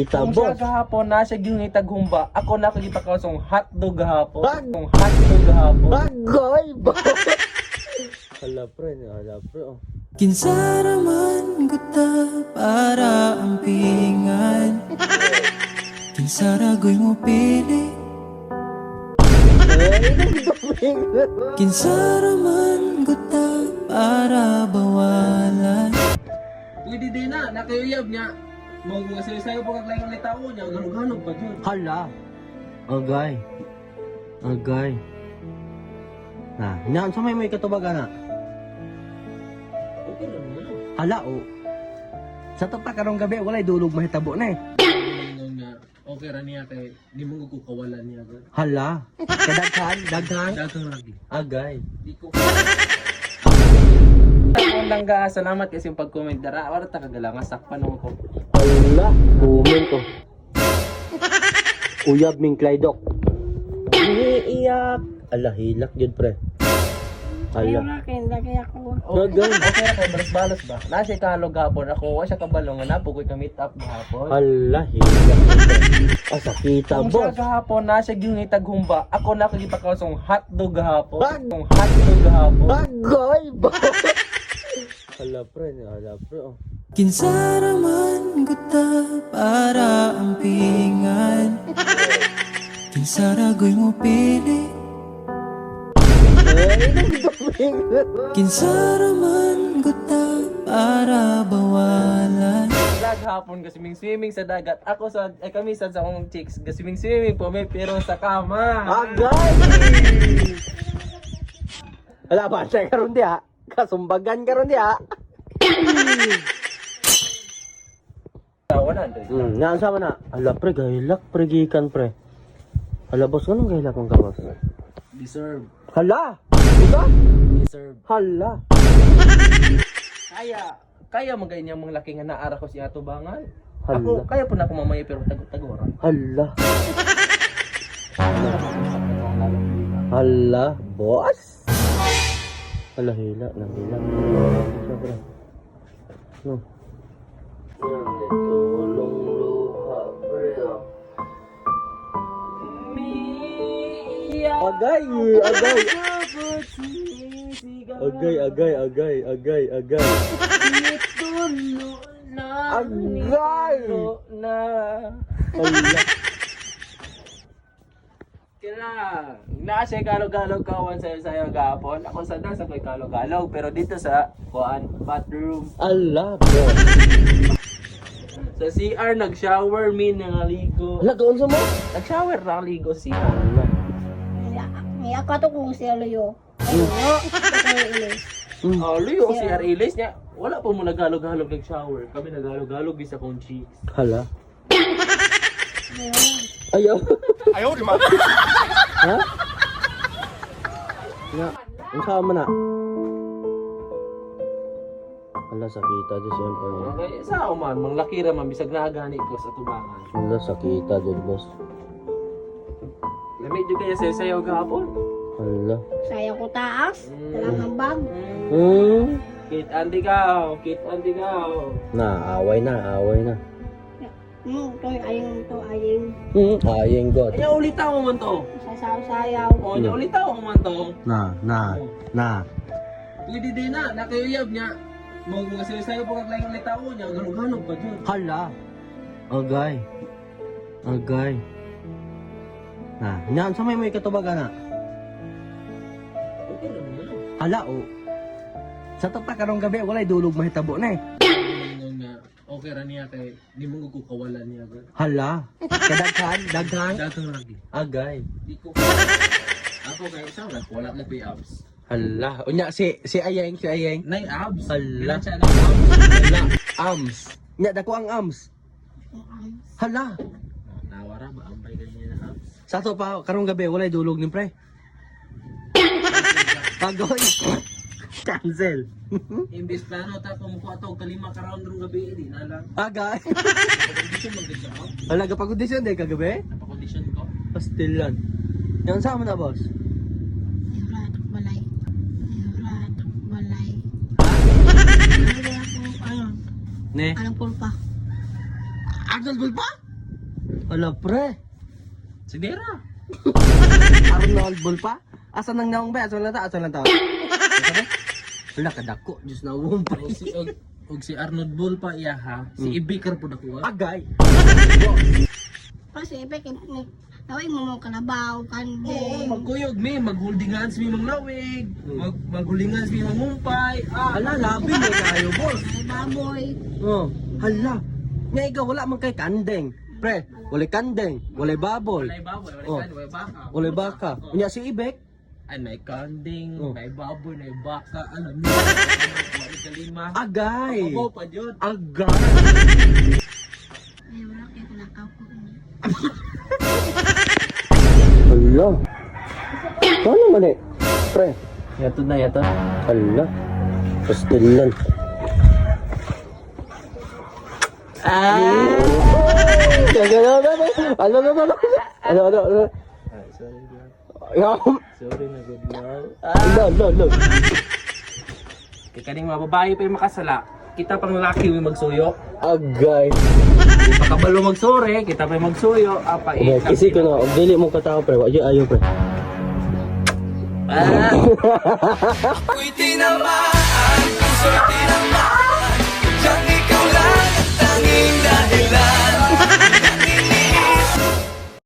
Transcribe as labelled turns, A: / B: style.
A: Kung siya gahapon na siya gingitag humba, ako na kagipakawsong hotdog gahapon. Hotdog gahapon.
B: Bagoy! Hala pre. Oh.
C: Kinsara man guta para ampingan. Kinsara goy mo pili. Kinsara man guta para bawalan.
A: Pwede din na, nakayuyab niya. Mga sayo-sayo po kaglayong ulit tao niya, ganog-ganog pa dyan.
B: Hala. Agay. Hinaan sa may katubagan na.
A: Okay lang na.
B: Hala oh. Sa tapak karong gabi walay dulog mahitabo na eh.
A: Okay ra niya kay di mo kukawalan niya.
B: Hala. Daghan.
A: Dagang lagi.
B: Agay.
A: Di ko. Ako lang ga, salamat kasi yung pag-comment dara. Wala ta kagalangan sakpan ko.
B: Hala. Comment ko. Uyab ming Clydok. Iiyak. Ala hilak jud pre. Hala.
D: Laki ako.
A: Okay ra kay balas-balas ba? Nasa kalog gapon ako, wa siya kabalo nga napugoy ka meet up gahapon.
B: Hala hilak. Sakita
A: Kung siya
B: boss.
A: gahapon na siya gingitag humba, ako na kagipakawsong hotdog gahapon.
B: Bag-
A: Hotdog gahapon.
B: Bagoy! Hala pre. Oh.
C: Kinsara man guta para ampingan. Kinsara goy mo pili. Kinsara man guta para bawalan.
A: Hapon gaswing-swimming sa dagat. Ako sa kami sa akong chicks gaswing-swimming po may pero sa kama.
B: Agay! Wala ba? Siya karon di ha? Kasumbagan karon di ha?
A: Wala na.
B: Naan sama na? Ala pre, gailak pre gikan pre. Ala boss, anong gailak kong kawas?
A: Deserve.
B: Hala! Ito?
A: Deserve.
B: Hala!
A: Kaya magay niya mga laki nga naara ko siya tubangan.
B: Hala.
A: Ako kaya po na ako mamaya pero tagora.
B: Hala! Hala! Boss! Hala, hila. Sobra. No. Tulong luha, pre. Agay! Hala.
A: Kaya nasa galog-galog kawan sayo gapon. Ako sa nasa ko'y galog-galog pero dito sa kuan bathroom.
B: Ala, bro.
A: Sa CR nag-shower nangaligo.
B: Hala, doon sa mo?
A: Nag-shower nangaligo sa CR.
B: Ala.
D: Niya ka to kung siya luyo. Luyo.
A: Oh, Leo, CR Ilis niya. Wala pa mo nagalog-galog nag-shower. Kami nagalog-galog isa kong chicks.
B: Hala. Ayaw.
E: Ayaw, di ba?
B: Ha? Na, ang sama na. Hala, sakita dyan siya pa niya.
A: Okay, sa man, manglakira man, bisag naagani ko sa tubangan.
B: Hala, sakita dyan, boss.
A: Lamig yung kaya sayo gapon.
B: Hala.
D: Saya ko taas. Talang bag.
A: Kit Andy ka.
B: Away na.
D: Ito aying.
B: Ayeng god.
A: Kaya ulitaw mo man to.
D: Sasaw-sayaw.
A: O, niya ulitaw mo man to.
B: Na.
A: Pwede din na, nakayuyab niya. Mga sayo-sayo po kaglayong ulitaw niya, ganog-ganog pa dyan.
B: Hala. Agay. Hinaan sa may katubagan na.
A: Okay lang na.
B: Hala, oh. Sa tapak karong gabi walay dulog mahitabo na eh.
A: Okay ra niya kay di mo kukawalan niya.
B: Hala. Daghan.
A: Dagang lagi.
B: Agay.
A: Di ko. Ako kay isang wala mo pay abs.
B: Hala. Unya si Ayeng.
A: Nay abs.
B: Hala.
A: Siya ng abs.
B: Hala. Ams. Nya dako ang ams. Hala.
A: Nawara ba ambay ganyan na abs.
B: Sa to pa karong gabi walay dulog ni pre. Agoy. Cancel.
A: Imbis plano ta kung mukha to kalima ka round rong gabi di na lang.
B: Agay.
A: Condition maganda ako.
B: Hala gapag-audition day kagabi?
A: Napaka-condition ko.
B: Pastilan. Yan sa mo na boss.
D: Balay.
B: Ne.
D: Anong pulpa?
B: Agdal pa? Ala, pre.
A: Sidera.
B: Arnold Ball pa? Asa nang naong ba? Asa lang ta? Asa lang ta? Wala kadako. Diyos na wumpay.
A: Og si Arnold Bull pa iya ha. Si Ibikar po dako.
B: Agay.
D: Kasi epek, naway mo mo kalabaw, kande.
A: Magkuyog mi, mag-holding hands mi manglawig. Mag-holding hands mi mangumpay.
B: Ala, labi mo kayo, boss.
D: Ay, baboy.
B: Oh, hala. Nga ikaw wala man kay kandeng. Pre, wala kandeng, wala baboy,
A: Walay baboy, walay
B: Oh.
A: kan, walay baka.
B: wala baka. Unya si Ibek.
A: Ay, may kanding,
B: Oh.
A: may baboy, may baka, alam mo. Walay kalima.
B: Agay.
A: Abo pa yun.
B: Agay.
D: Ay, wala kayo kunakaw ko.
B: Hala. Ano man eh? Pre,
A: Yato na, yato.
B: hala. Pastilan. Ano.
A: Sorry na, good morning.
B: Ano.
A: Kaya kaning mga babae pa yung makasala, kita pang lalaki yung magsuyo.
B: Agay.
A: Pakabalo magsore, kita pa yung magsuyo. Apa,
B: Kasi ko na, ang dili mong katao pre, wala ayaw pre.
A: Ah!
C: Ako'y tinamay